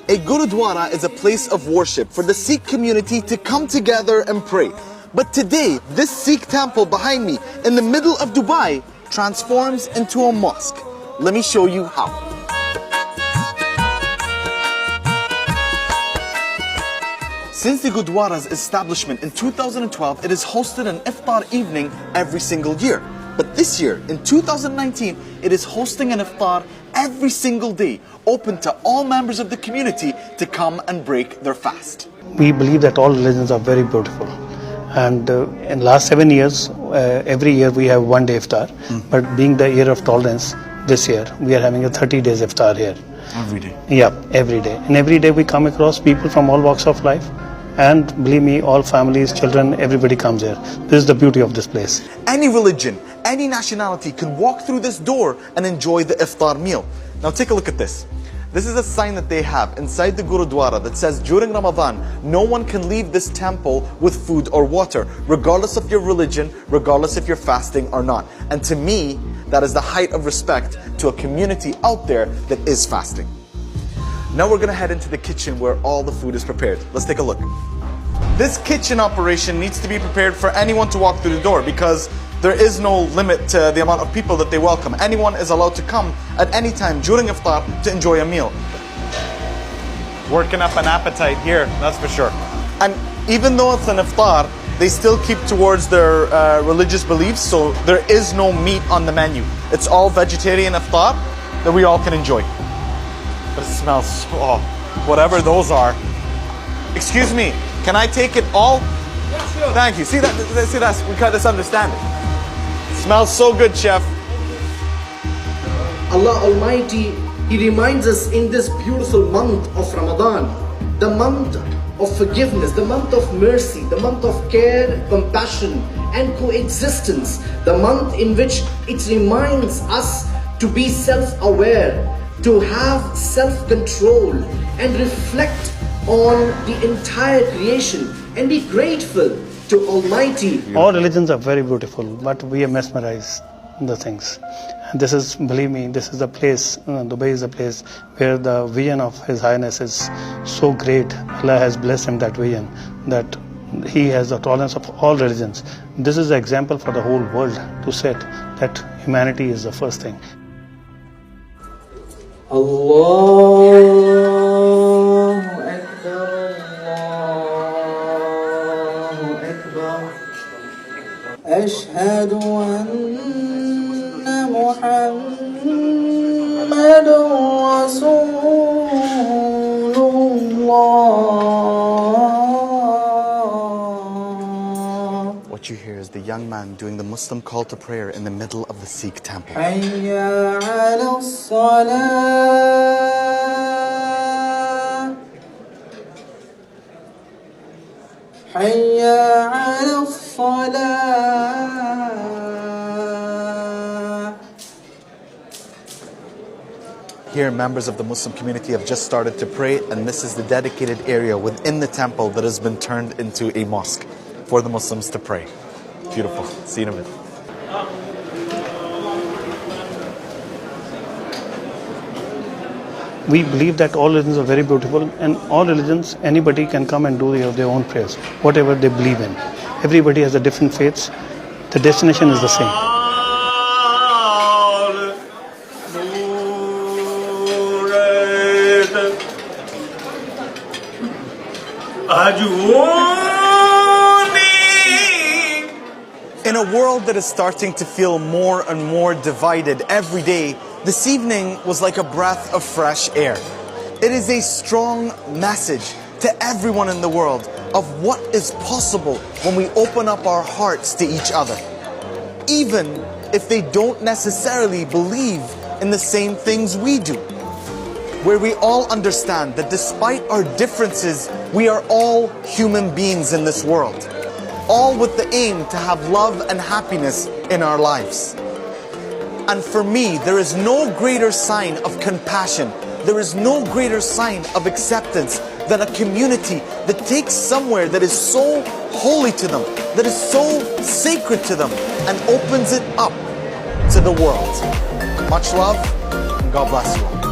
A Gurudwara is a place of worship for the Sikh community to come together and pray. But today, this Sikh temple behind me in the middle of Dubai transforms into a mosque. Let me show you how. Since the Gurudwara's establishment in 2012, it has hosted an iftar evening every single year. But this year, in 2019, it is hosting an iftar every single day, open to all members of the community to come and break their fast. We believe that all religions are very beautiful. And in the last 7 years, every year we have one day iftar. But being the year of tolerance, this year we are having a 30 days iftar here. Every day? Yeah, every day. And every day we come across people from all walks of life. And believe me, all families, children, everybody comes here. This is the beauty of this place. Any religion, any nationality can walk through this door and enjoy the iftar meal. Now take a look at this. This is a sign that they have inside the Gurudwara that says during Ramadan, no one can leave this temple with food or water, regardless of your religion, regardless if you're fasting or not. And to me, that is the height of respect to a community out there that is fasting. Now we're gonna head into the kitchen where all the food is prepared. Let's take a look. This kitchen operation needs to be prepared for anyone to walk through the door because there is no limit to the amount of people that they welcome. Anyone is allowed to come at any time during iftar to enjoy a meal. Working up an appetite here, that's for sure. And even though it's an iftar, they still keep towards their religious beliefs, so there is no meat on the menu. It's all vegetarian iftar that we all can enjoy. But it smells so, oh, whatever those are. Excuse me, can I take it all? Yeah, sure. Thank you. See that? We got this understanding. Smells so good, chef. Allah Almighty, He reminds us in this beautiful month of Ramadan, the month of forgiveness, the month of mercy, the month of care, compassion and coexistence, the month in which it reminds us to be self-aware, to have self-control and reflect on the entire creation and be grateful to Almighty. All religions are very beautiful, but we are mesmerized the things. And this is, believe me, this is the place, Dubai is the place where the vision of His Highness is so great. Allah has blessed him that vision, that he has the tolerance of all religions. This is the example for the whole world to set that humanity is the first thing. Allahu Akbar, Allahu Akbar. Ashhadu anna Muhammadan Rasulullah. What you hear is the young man doing the Muslim call to prayer in the middle of the Sikh temple. Hayya ala salah. Hayya ala salah. Here, members of the Muslim community have just started to pray, and this is the dedicated area within the temple that has been turned into a mosque for the Muslims to pray. Beautiful. See you in a minute. We believe that all religions are very beautiful, and all religions, anybody can come and do their own prayers, whatever they believe in. Everybody has a different faiths. The destination is the same. In a world that is starting to feel more and more divided every day, this evening was like a breath of fresh air. It is a strong message to everyone in the world of what is possible when we open up our hearts to each other. Even if they don't necessarily believe in the same things we do. Where we all understand that despite our differences, we are all human beings in this world. All with the aim to have love and happiness in our lives. And for me, there is no greater sign of compassion, there is no greater sign of acceptance than a community that takes somewhere that is so holy to them, that is so sacred to them, and opens it up to the world. Much love, and God bless you all.